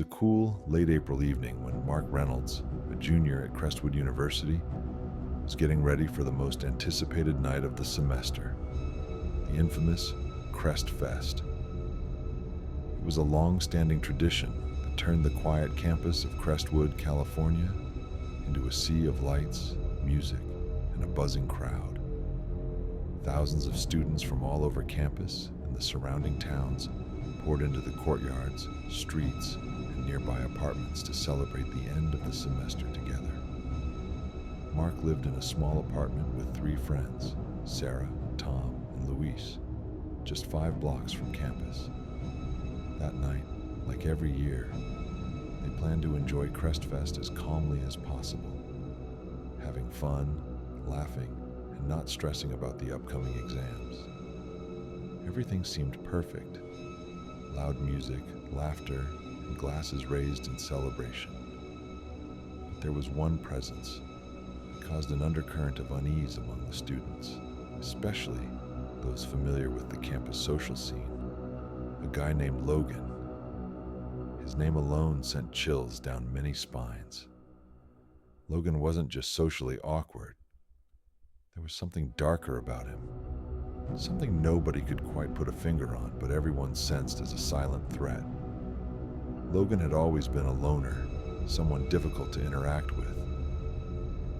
was a cool, late April evening when Mark Reynolds, a junior at Crestwood University, was getting ready for the most anticipated night of the semester, the infamous Crest Fest. It was a long-standing tradition that turned the quiet campus of Crestwood, California, into a sea of lights, music, and a buzzing crowd. Thousands of students from all over campus and the surrounding towns poured into the courtyards, streets, and nearby apartments to celebrate the end of the semester together. Mark lived in a small apartment with 3 friends, Sarah, Tom, and Luis, just 5 blocks from campus. That night, like every year, they planned to enjoy Crest Fest as calmly as possible, having fun, laughing, and not stressing about the upcoming exams. Everything seemed perfect. Loud music, laughter, and glasses raised in celebration. But there was one presence that caused an undercurrent of unease among the students, especially those familiar with the campus social scene. A guy named Logan. His name alone sent chills down many spines. Logan wasn't just socially awkward. There was something darker about him. Something nobody could quite put a finger on, but everyone sensed as a silent threat. Logan had always been a loner, someone difficult to interact with.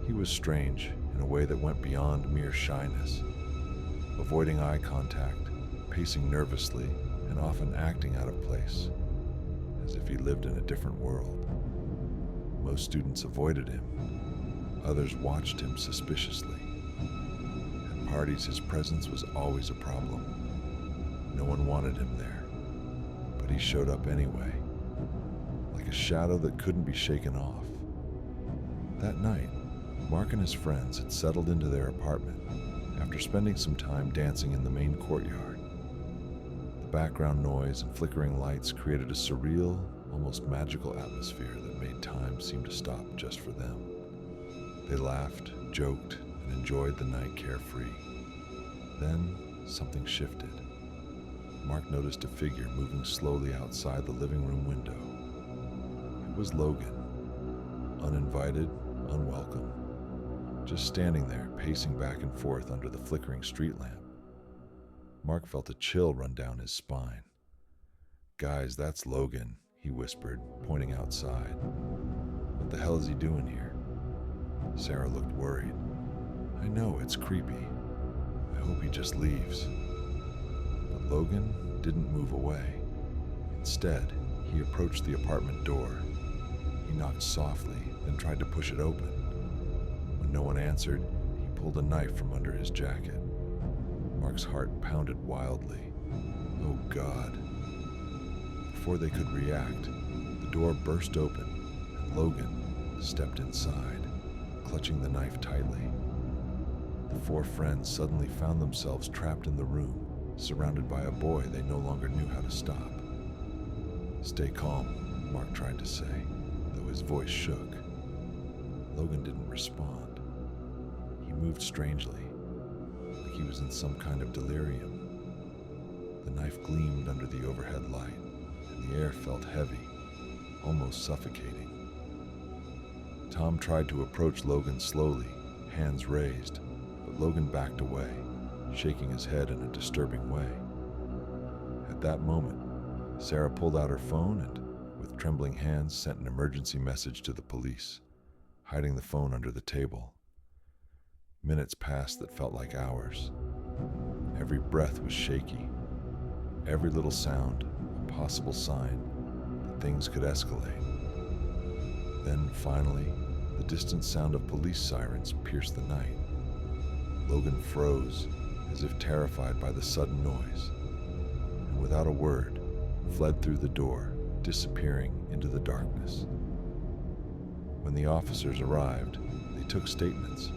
He was strange in a way that went beyond mere shyness, avoiding eye contact, pacing nervously, and often acting out of place, as if he lived in a different world. Most students avoided him. Others watched him suspiciously. At parties, his presence was always a problem. No one wanted him there, but he showed up anyway, like a shadow that couldn't be shaken off. That night, Mark and his friends had settled into their apartment after spending some time dancing in the main courtyard. The background noise and flickering lights created a surreal, almost magical atmosphere that made time seem to stop just for them. They laughed, joked, and enjoyed the night carefree. Then, something shifted. Mark noticed a figure moving slowly outside the living room window. It was Logan, uninvited, unwelcome, just standing there, pacing back and forth under the flickering street lamp. Mark felt a chill run down his spine. "Guys, that's Logan," he whispered, pointing outside. "What the hell is he doing here?" Sarah looked worried. "I know, it's creepy. I hope he just leaves." But Logan didn't move away. Instead, he approached the apartment door. He knocked softly, then tried to push it open. When no one answered, he pulled a knife from under his jacket. Mark's heart pounded wildly. Oh God. Before they could react, the door burst open, and Logan stepped inside, clutching the knife tightly. The 4 friends suddenly found themselves trapped in the room, surrounded by a boy they no longer knew how to stop. "Stay calm," Mark tried to say, though his voice shook. Logan didn't respond. He moved strangely, like he was in some kind of delirium. The knife gleamed under the overhead light, and the air felt heavy, almost suffocating. Tom tried to approach Logan slowly, hands raised, but Logan backed away, shaking his head in a disturbing way. At that moment, Sarah pulled out her phone and, with trembling hands, sent an emergency message to the police, hiding the phone under the table. Minutes passed that felt like hours. Every breath was shaky. Every little sound, a possible sign that things could escalate. Then, finally, the distant sound of police sirens pierced the night. Logan froze, as if terrified by the sudden noise, and without a word, fled through the door, disappearing into the darkness. When the officers arrived, they took statements,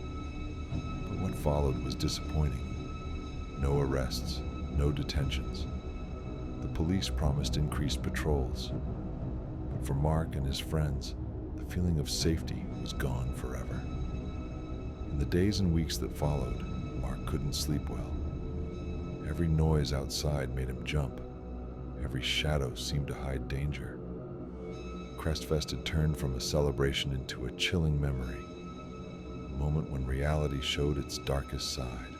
but what followed was disappointing. No arrests, no detentions. The police promised increased patrols, but for Mark and his friends, the feeling of safety was gone forever. In the days and weeks that followed, Mark couldn't sleep well. Every noise outside made him jump. Every shadow seemed to hide danger. Crestfest had turned from a celebration into a chilling memory, a moment when reality showed its darkest side.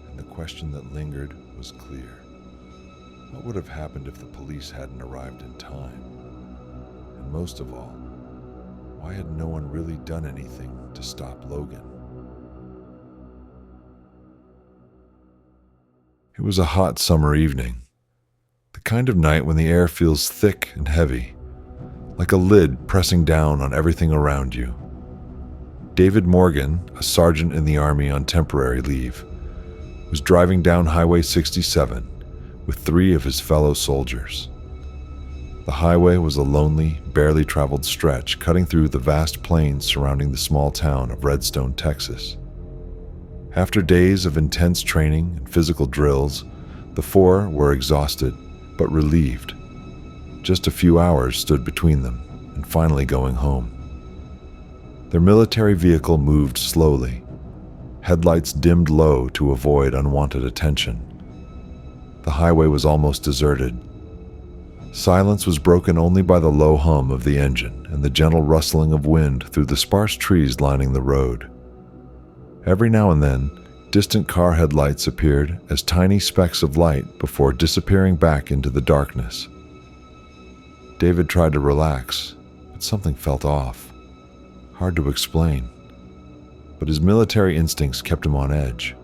And the question that lingered was clear. What would have happened if the police hadn't arrived in time? And most of all, why had no one really done anything to stop Logan? It was a hot summer evening, the kind of night when the air feels thick and heavy, like a lid pressing down on everything around you. David Morgan, a sergeant in the Army on temporary leave, was driving down Highway 67 with 3 of his fellow soldiers. The highway was a lonely, barely traveled stretch cutting through the vast plains surrounding the small town of Redstone, Texas. After days of intense training and physical drills, the 4 were exhausted but relieved. Just a few hours stood between them and finally going home. Their military vehicle moved slowly, headlights dimmed low to avoid unwanted attention. The highway was almost deserted. Silence was broken only by the low hum of the engine and the gentle rustling of wind through the sparse trees lining the road. Every now and then, distant car headlights appeared as tiny specks of light before disappearing back into the darkness. David tried to relax, but something felt off. Hard to explain, but his military instincts kept him on edge.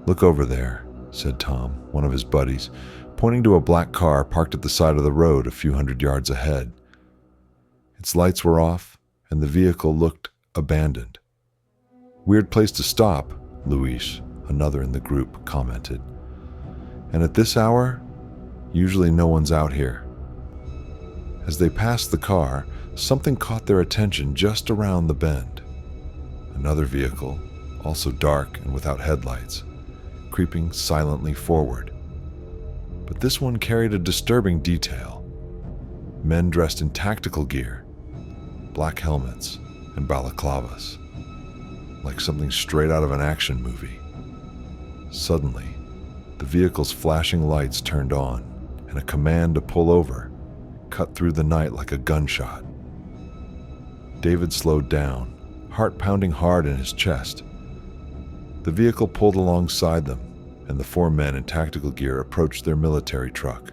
"Look over there," said Tom, one of his buddies, pointing to a black car parked at the side of the road a few hundred yards ahead. Its lights were off, and the vehicle looked abandoned. "Weird place to stop," Luis, another in the group, commented. "And at this hour, usually no one's out here." As they passed the car, something caught their attention just around the bend. Another vehicle, also dark and without headlights, creeping silently forward. But this one carried a disturbing detail. Men dressed in tactical gear, black helmets, and balaclavas, like something straight out of an action movie. Suddenly, the vehicle's flashing lights turned on, and a command to pull over cut through the night like a gunshot. David slowed down, heart pounding hard in his chest. The vehicle pulled alongside them, and the 4 men in tactical gear approached their military truck.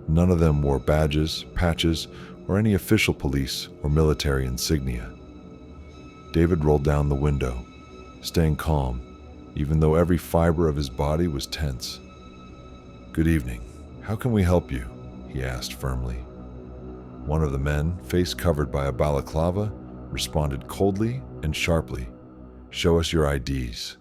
None of them wore badges, patches, or any official police or military insignia. David rolled down the window, staying calm, even though every fiber of his body was tense. "Good evening. How can we help you?" he asked firmly. One of the men, face covered by a balaclava, responded coldly and sharply, "Show us your IDs."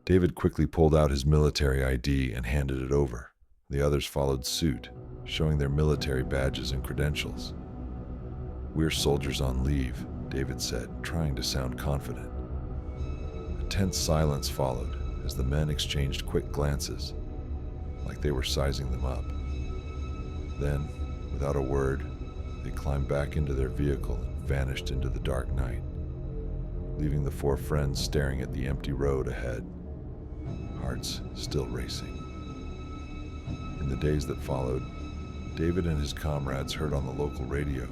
David quickly pulled out his military ID and handed it over. The others followed suit, showing their military badges and credentials. "We're soldiers on leave," David said, trying to sound confident. A tense silence followed as the men exchanged quick glances, like they were sizing them up. Then, without a word, they climbed back into their vehicle and vanished into the dark night, leaving the 4 friends staring at the empty road ahead, hearts still racing. In the days that followed, David and his comrades heard on the local radio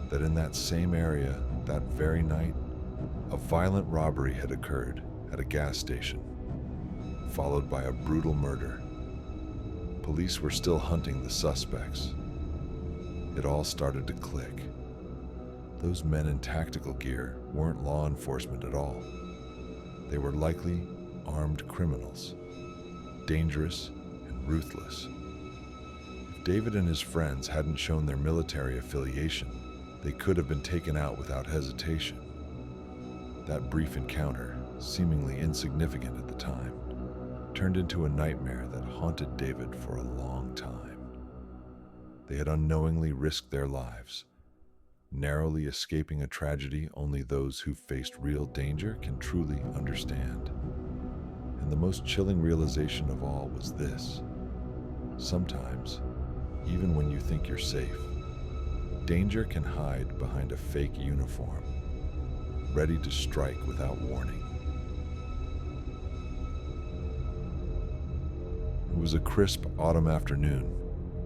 that in that same area, that very night, a violent robbery had occurred at a gas station, followed by a brutal murder. Police were still hunting the suspects. It all started to click. Those men in tactical gear weren't law enforcement at all. They were likely armed criminals, dangerous and ruthless. If David and his friends hadn't shown their military affiliation, they could have been taken out without hesitation. That brief encounter, seemingly insignificant at the time, turned into a nightmare that haunted David for a long time. They had unknowingly risked their lives, narrowly escaping a tragedy only those who faced real danger can truly understand. And the most chilling realization of all was this: sometimes, even when you think you're safe, danger can hide behind a fake uniform, ready to strike without warning. It was a crisp autumn afternoon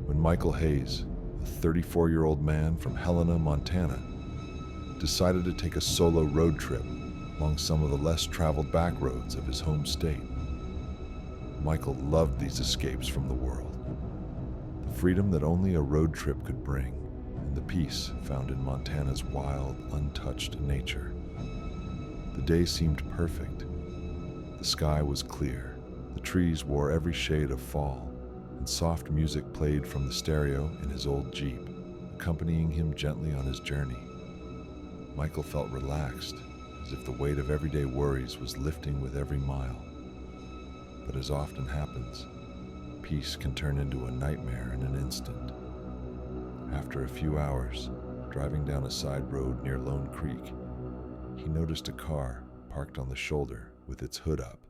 when Michael Hayes, a 34-year-old man from Helena, Montana, decided to take a solo road trip along some of the less traveled backroads of his home state. Michael loved these escapes from the world, the freedom that only a road trip could bring, and the peace found in Montana's wild, untouched nature. The day seemed perfect. The sky was clear, the trees wore every shade of fall, and soft music played from the stereo in his old Jeep, accompanying him gently on his journey. Michael felt relaxed, as if the weight of everyday worries was lifting with every mile. But as often happens, peace can turn into a nightmare in an instant. After a few hours, driving down a side road near Lone Creek, he noticed a car parked on the shoulder with its hood up.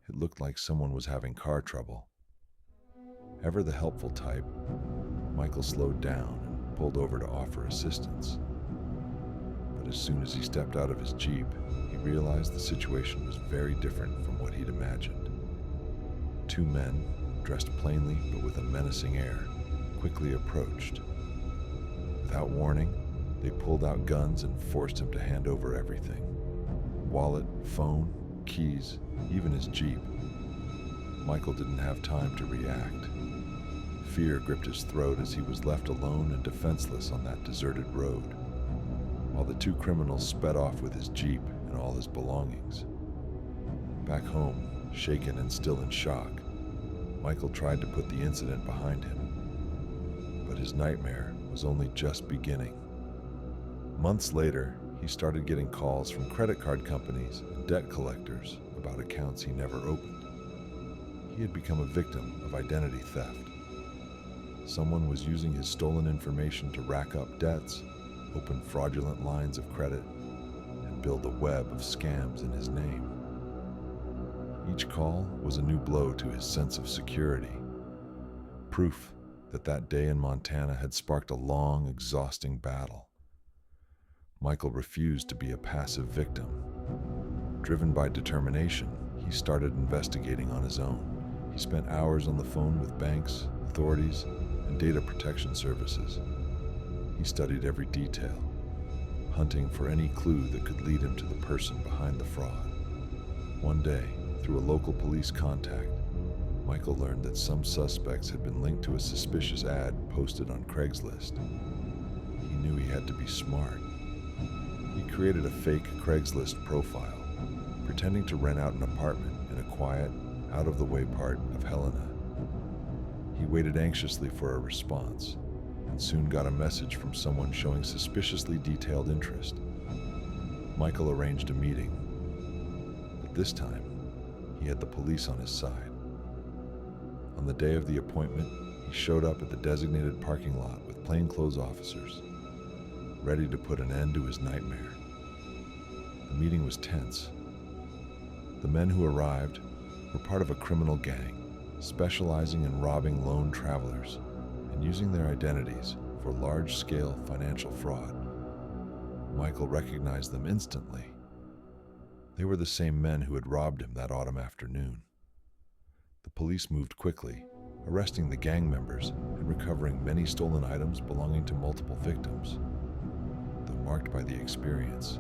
It looked like someone was having car trouble. Ever the helpful type, Michael slowed down and pulled over to offer assistance. But as soon as he stepped out of his Jeep, he realized the situation was very different from what he'd imagined. Two men, dressed plainly but with a menacing air, quickly approached. Without warning, they pulled out guns and forced him to hand over everything: wallet, phone, keys, even his Jeep. Michael didn't have time to react. Fear gripped his throat as he was left alone and defenseless on that deserted road, while the two criminals sped off with his Jeep and all his belongings. Back home, shaken and still in shock, Michael tried to put the incident behind him. But his nightmare was only just beginning. Months later, he started getting calls from credit card companies and debt collectors about accounts he never opened. He had become a victim of identity theft. Someone was using his stolen information to rack up debts, open fraudulent lines of credit, and build a web of scams in his name. Each call was a new blow to his sense of security, proof that that day in Montana had sparked a long, exhausting battle. Michael refused to be a passive victim. Driven by determination, he started investigating on his own. He spent hours on the phone with banks, authorities, and data protection services. He studied every detail, hunting for any clue that could lead him to the person behind the fraud. One day, through a local police contact, Michael learned that some suspects had been linked to a suspicious ad posted on Craigslist. He knew he had to be smart. He created a fake Craigslist profile, pretending to rent out an apartment in a quiet, out-of-the-way part of Helena. He waited anxiously for a response, and soon got a message from someone showing suspiciously detailed interest. Michael arranged a meeting, but this time, he had the police on his side. On the day of the appointment, he showed up at the designated parking lot with plainclothes officers, ready to put an end to his nightmare. The meeting was tense. The men who arrived were part of a criminal gang, specializing in robbing lone travelers and using their identities for large-scale financial fraud. Michael recognized them instantly. They were the same men who had robbed him that autumn afternoon. The police moved quickly, arresting the gang members and recovering many stolen items belonging to multiple victims. Though marked by the experience,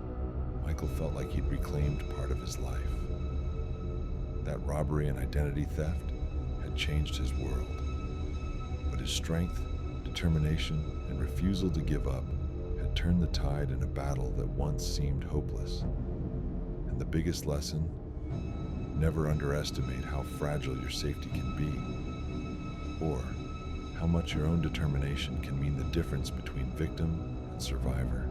Michael felt like he'd reclaimed part of his life. That robbery and identity theft had changed his world, but his strength, determination, and refusal to give up had turned the tide in a battle that once seemed hopeless. And the biggest lesson: never underestimate how fragile your safety can be, or how much your own determination can mean the difference between victim and survivor.